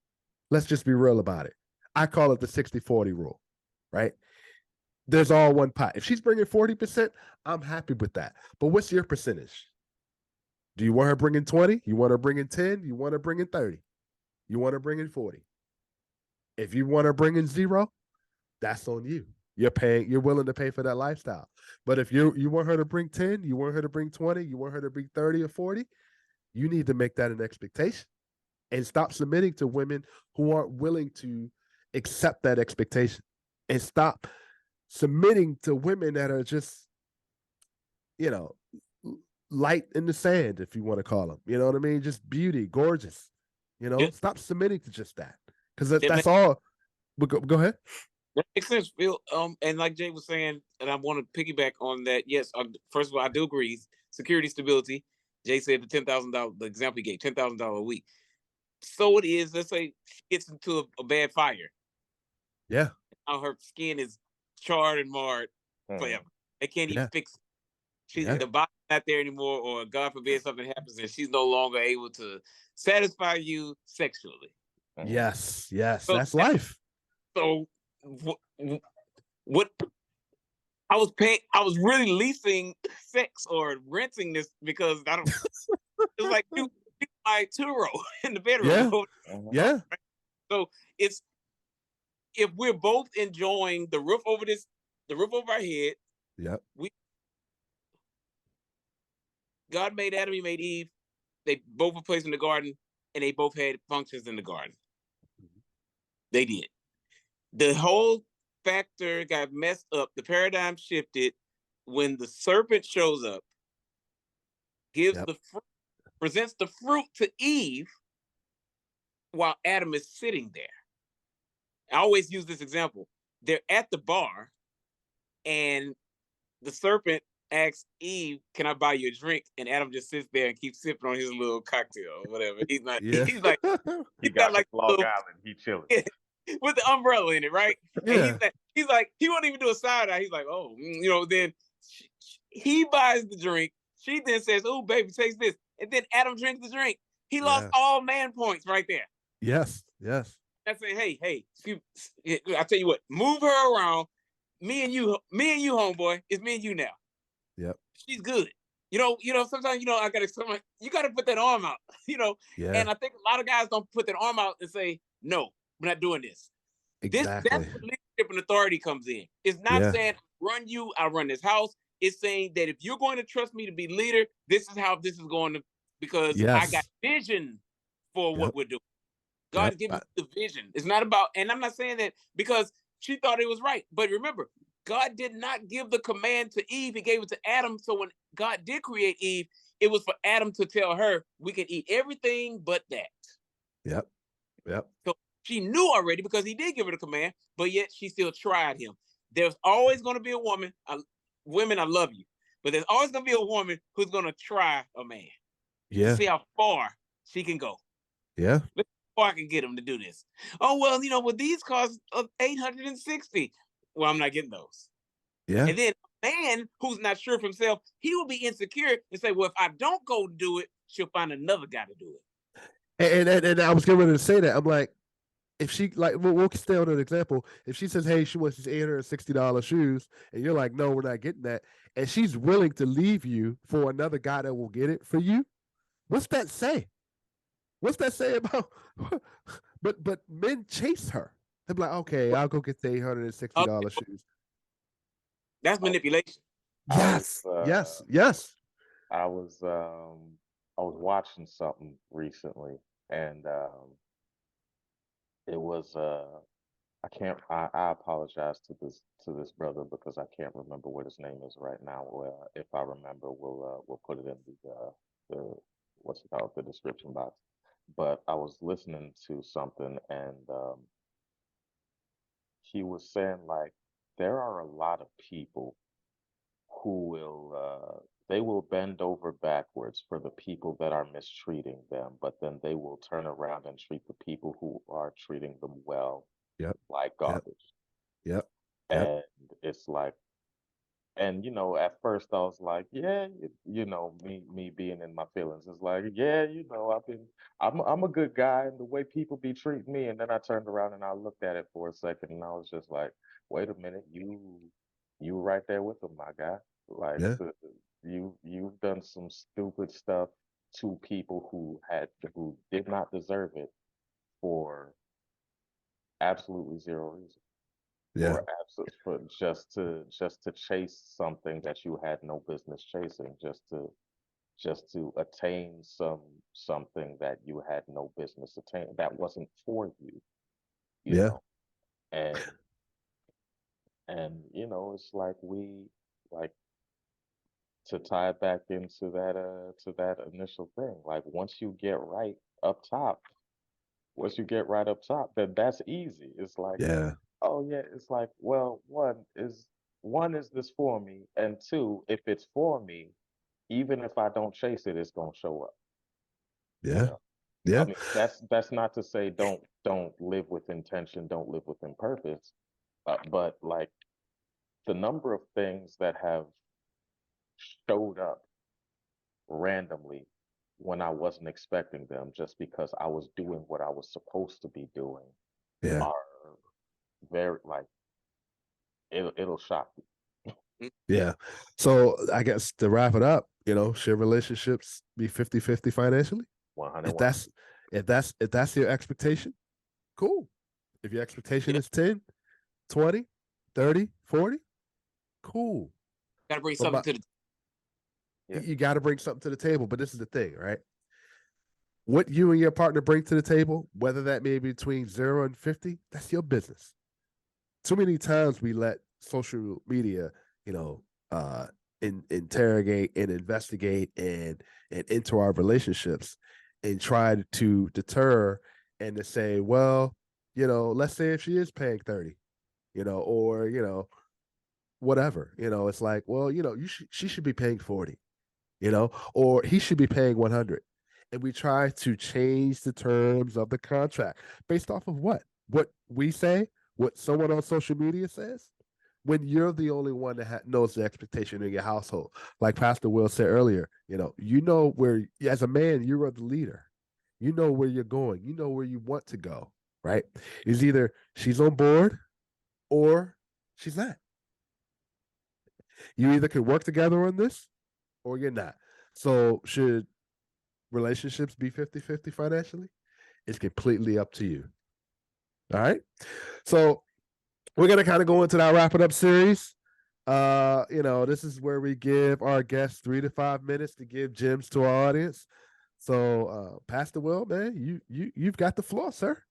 Let's just be real about it. I call it the 60-40 rule, right? There's all one pot. If she's bringing 40%, I'm happy with that. But what's your percentage? Do you want her bringing 20? You want her bringing 10? You want her bringing 30? You want to bring in 40. If you want to bring in 0, that's on you. You're willing to pay for that lifestyle. But if you want her to bring 10, you want her to bring 20, you want her to bring 30 or 40, you need to make that an expectation and stop submitting to women who aren't willing to accept that expectation, and stop submitting to women that are just, you know, light in the sand, if you want to call them. You know what I mean? Just beauty, gorgeous. You know, Just, stop submitting to just that, because it that's all. But go ahead. that makes sense, Phil. And like Jay was saying, and I want to piggyback on that. Yes, first of all, I do agree. Security, stability. Jay said the $10,000, the example he gave, $10,000 a week. So it is. Let's say she gets into a bad fire. Yeah. Now her skin is charred and marred Mhm. forever. They can't even Yeah. fix it. She's Yeah. the body's not there anymore, or God forbid something happens and she's no longer able to satisfy you sexually. Mhm. Yes. Yes. So That's life. So what I was really leasing sex or renting this because I don't. It's like you my two-row in the bedroom. Yeah. Mhm. Yeah. So it's if we're both enjoying the roof over our head. Yep. God made Adam, He made Eve. They both were placed in the garden, and they both had functions in the garden. They did. The whole factor got messed up. The paradigm shifted when the serpent shows up, gives Yep. the fruit, presents the fruit to Eve while Adam is sitting there. I always use this example. They're at the bar, and the serpent asks Eve, "Can I buy you a drink?" And Adam just sits there and keeps sipping on his little cocktail or whatever. He's not. Yeah. He's like He he's got got like his Long little, Island. He chilling. with the umbrella in it, right? And Yeah. he's like he won't even do a side eye. He's like, oh, Then he buys the drink. She then says, "Oh, baby, taste this," and then Adam drinks the drink. He lost Yeah. all man points right there. Yes. Yes. I say, hey, I tell you what, move her around. Me and you, homeboy. It's me and you now. Yep. She's good. Sometimes you gotta put that arm out, Yeah. and I think a lot of guys don't put that arm out and say, no, we're not doing this. That's Exactly. where leadership and authority comes in. It's not Yeah. saying run you, I run this house. It's saying that if you're going to trust me to be leader, this is how this is going to, because I got Yes. vision for what Yep. we're doing. God Yep. is giving you the vision. It's not about, and I'm not saying that because she thought it was right. But remember, God did not give the command to Eve. He gave it to Adam. So when God did create Eve, it was for Adam to tell her, we can eat everything but that. Yep. Yep. So she knew already because he did give her the command, but yet she still tried him. There's always going to be a woman. Women, I love you. But there's always going to be a woman who's going to try a man to Yeah. see how far she can go. Yeah. I can get him to do this. Oh, well, these cost $860. Well, I'm not getting those. Yeah. And then a man who's not sure of himself, he will be insecure and say, well, if I don't go do it, she'll find another guy to do it. And I was getting ready to say that. I'm like, if she like, we'll stay on an example. If she says, hey, she wants these $860 shoes, and you're like, no, we're not getting that, and she's willing to leave you for another guy that will get it for you, what's that say? What's that say about? But men chase her. They're like, okay, I'll go get the $860 shoes. That's manipulation. Yes, yes. I was watching something recently, and it was I apologize to this brother because I can't remember what his name is right now. Well, if I remember, we'll put it in the what's it called, the description box. But I was listening to something, and he was saying like there are a lot of people who will they will bend over backwards for the people that are mistreating them, but then they will turn around and treat the people who are treating them well Yep. like Yep. garbage. Yep. And it's like, and at first I was like, yeah, me being in my feelings is like, yeah, I'm a good guy, and the way people be treating me. And then I turned around and I looked at it for a second, and I was just like, wait a minute, you right there with them, my guy. Like Yeah. you've done some stupid stuff to people who did not deserve it for absolutely zero reason. Yeah. For just to chase something that you had no business chasing, just to attain something that you had no business attain, that wasn't for you, you Yeah. know. And it's like we like to tie it back into that to that initial thing, like once you get right up top, then that's easy. It's like, Yeah. oh yeah, it's like, well, one is this for me, and two, if it's for me, even if I don't chase it, it's gonna show up. You Yeah. know, I Yeah. mean, that's not to say don't live with intention, don't live within purpose, but like the number of things that have showed up randomly when I wasn't expecting them, just because I was doing what I was supposed to be doing, Yeah. are very like it'll shock you. Yeah. So I guess to wrap it up, should relationships be 50-50 financially? 100, If 100. that's if that's your expectation, cool. If your expectation Yeah, is 10, 20, 30, 40, cool. gotta bring But something to the. Yeah. you got to bring something to the table. But this is the thing, right? What you and your partner bring to the table, whether that may be between 0 and 50, that's your business. Too many times we let social media, you know, interrogate and investigate and into our relationships and try to deter and to say, well, let's say if she is paying 30, or whatever, it's like, well, she should be paying 40, or he should be paying 100. And we try to change the terms of the contract based off of what we say, what someone on social media says, when you're the only one that knows the expectation in your household. Like Pastor Will said earlier, where, as a man, you are the leader. You know where you're going. You know where you want to go, right? It's either she's on board or she's not. You either can work together on this or you're not. So should relationships be 50-50 financially? It's completely up to you. All right. So we're gonna kind of go into that wrapping up series. This is where we give our guests 3 to 5 minutes to give gems to our audience. So Pastor Will, man, you've got the floor, sir.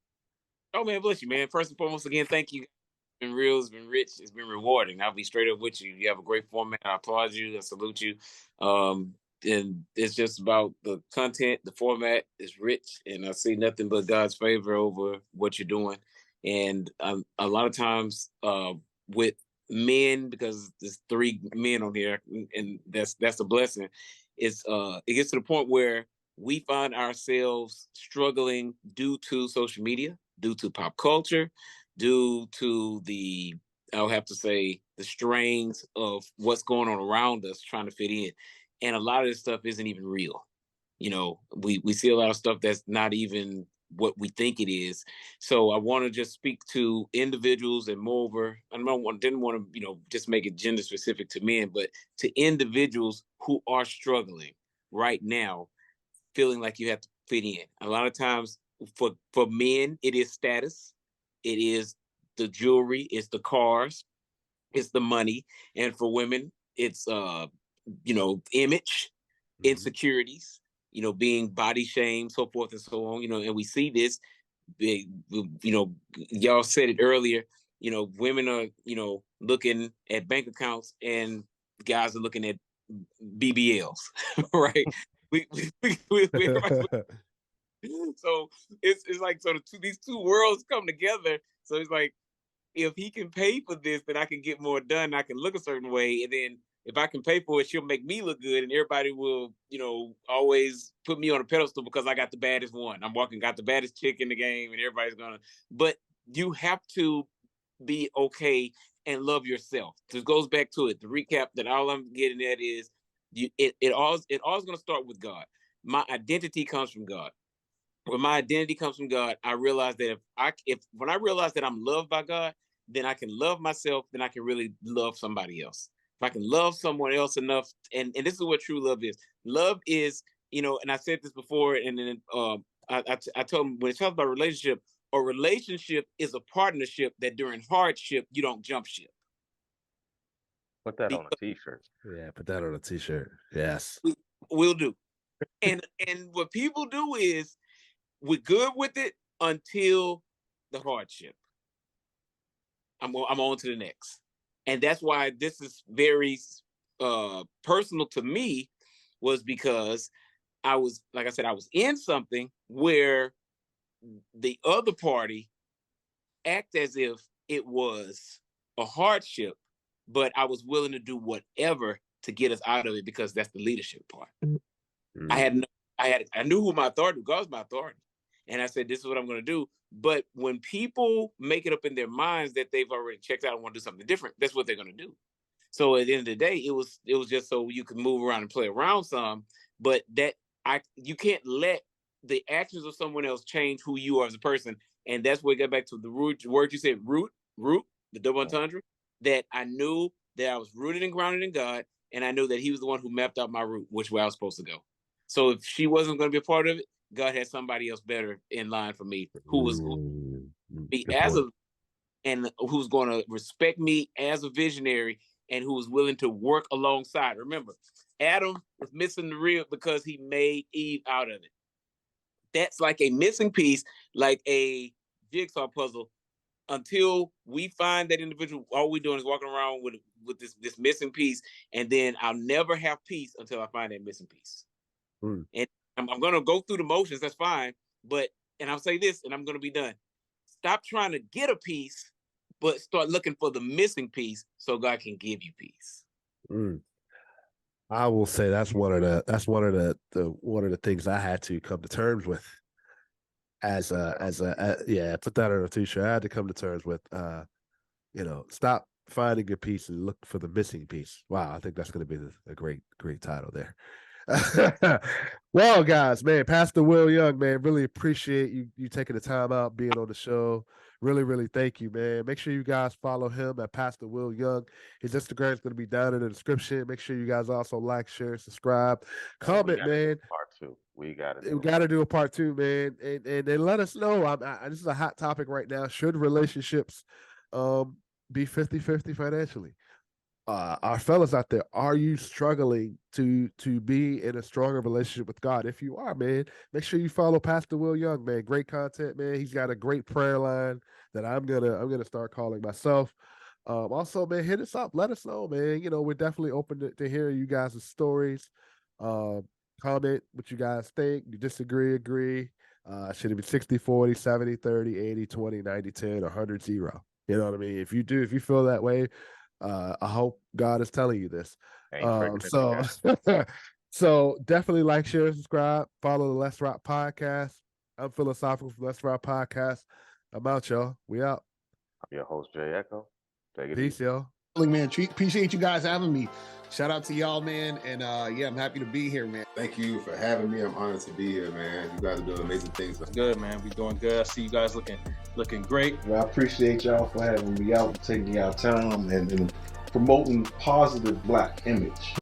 Oh man, bless you, man. First and foremost, again, thank you. It's been real, it's been rich, it's been rewarding. I'll be straight up with you. You have a great format. I applaud you. I salute you. Um, and it's just about the content, the format is rich, and I see nothing but God's favor over what you're doing. And a lot of times, with men, because there's 3 men on here, and that's a blessing. It gets to the point where we find ourselves struggling due to social media, due to pop culture, due to the, I'll have to say, the strains of what's going on around us trying to fit in. And a lot of this stuff isn't even real. We see a lot of stuff that's not even what we think it is. So I want to just speak to individuals, and moreover, didn't want to, just make it gender specific to men, but to individuals who are struggling right now, feeling like you have to fit in. A lot of times for men, it is status, it is the jewelry, it's the cars, it's the money, and for women, it's image, Mm-hmm. insecurities, being body shamed, so forth and so on. And we see this big, y'all said it earlier. Women are looking at bank accounts, and guys are looking at BBLs, right? Everybody's so it's like, so these two worlds come together. So it's like, if he can pay for this, then I can get more done. I can look a certain way, and then if I can pay for it, she'll make me look good, and everybody will, always put me on a pedestal because I got the baddest one. Got the baddest chick in the game, and everybody's gonna. But you have to be okay and love yourself. This goes back to it. The recap that all I'm getting at is, it all's gonna start with God. My identity comes from God. When my identity comes from God, I realize that if when I realize that I'm loved by God, then I can love myself, then I can really love somebody else. If I can love someone else enough, and this is what true love is. Love is, and I said this before, and then I told him, when it talks about relationship, a relationship is a partnership that during hardship you don't jump ship. Put that on a Because t-shirt. Yeah, put that on a t-shirt. Yes. we'll do. And what people do is, we're good with it until the hardship. I'm on to the next. And that's why this is very personal to me was because I was, like I said, I was in something where the other party act as if it was a hardship, but I was willing to do whatever to get us out of it because that's the leadership part. Mm. I knew who my authority, God was my authority. And I said, this is what I'm going to do. But when people make it up in their minds that they've already checked out and want to do something different, that's what they're going to do. So at the end of the day, it was just so you could move around and play around some, but you can't let the actions of someone else change who you are as a person. And that's where we get back to the root word you said, root, the double entendre, that I knew that I was rooted and grounded in God, and I knew that he was the one who mapped out my route, which way I was supposed to go. So if she wasn't going to be a part of it, God had somebody else better in line for me who was be as a and who's going to respect me as a visionary and who was willing to work alongside. Remember, Adam was missing the rib because he made Eve out of it. That's like a missing piece, like a jigsaw puzzle. Until we find that individual, all we're doing is walking around with this missing piece, and then I'll never have peace until I find that missing piece. And I'm going to go through the motions. That's fine, and I'll say this, and I'm going to be done. Stop trying to get a piece, but start looking for the missing piece so God can give you peace. I will say that's one of the things I had to come to terms with as yeah, put that on a t-shirt. I had to come to terms with stop finding a piece and look for the missing piece. Wow, I think that's going to be a great title there. Well, guys, man, Pastor Will Young, man, really appreciate you taking the time out being on the show. Really thank you, man. Make sure you guys follow him at Pastor Will Young. His Instagram is going to be down in the description. Make sure you guys also like, share, subscribe, comment, man. Part 2. We got to do a part 2, man, and let us know. This is a hot topic right now. Should relationships be 50-50 financially? Our fellas out there, are you struggling to be in a stronger relationship with God? If you are, man, make sure you follow Pastor Will Young, man. Great content, man. He's got a great prayer line that I'm gonna start calling myself. Also, man, hit us up. Let us know, man. We're definitely open to hear you guys' stories. Comment what you guys think. You disagree, agree. Should it be 60-40, 70-30, 80-20, 90-10, or 100-0? You know what I mean? If you feel that way, I hope God is telling you this. So definitely like, share, and subscribe. Follow the Let's Rock Podcast. I'm Philosophikal from Let's Rock Podcast. I'm out, y'all. We out. I'm your host, Jay Ecko. Take it Peace, easy. y'all. Man, appreciate you guys having me. Shout out to y'all, man. And yeah, I'm happy to be here, man. Thank you for having me. I'm honored to be here, man. You guys are doing amazing things. Good, man. We're doing good. I see you guys looking great. Well, I appreciate y'all for having me out, taking y'all time, and promoting positive Black image.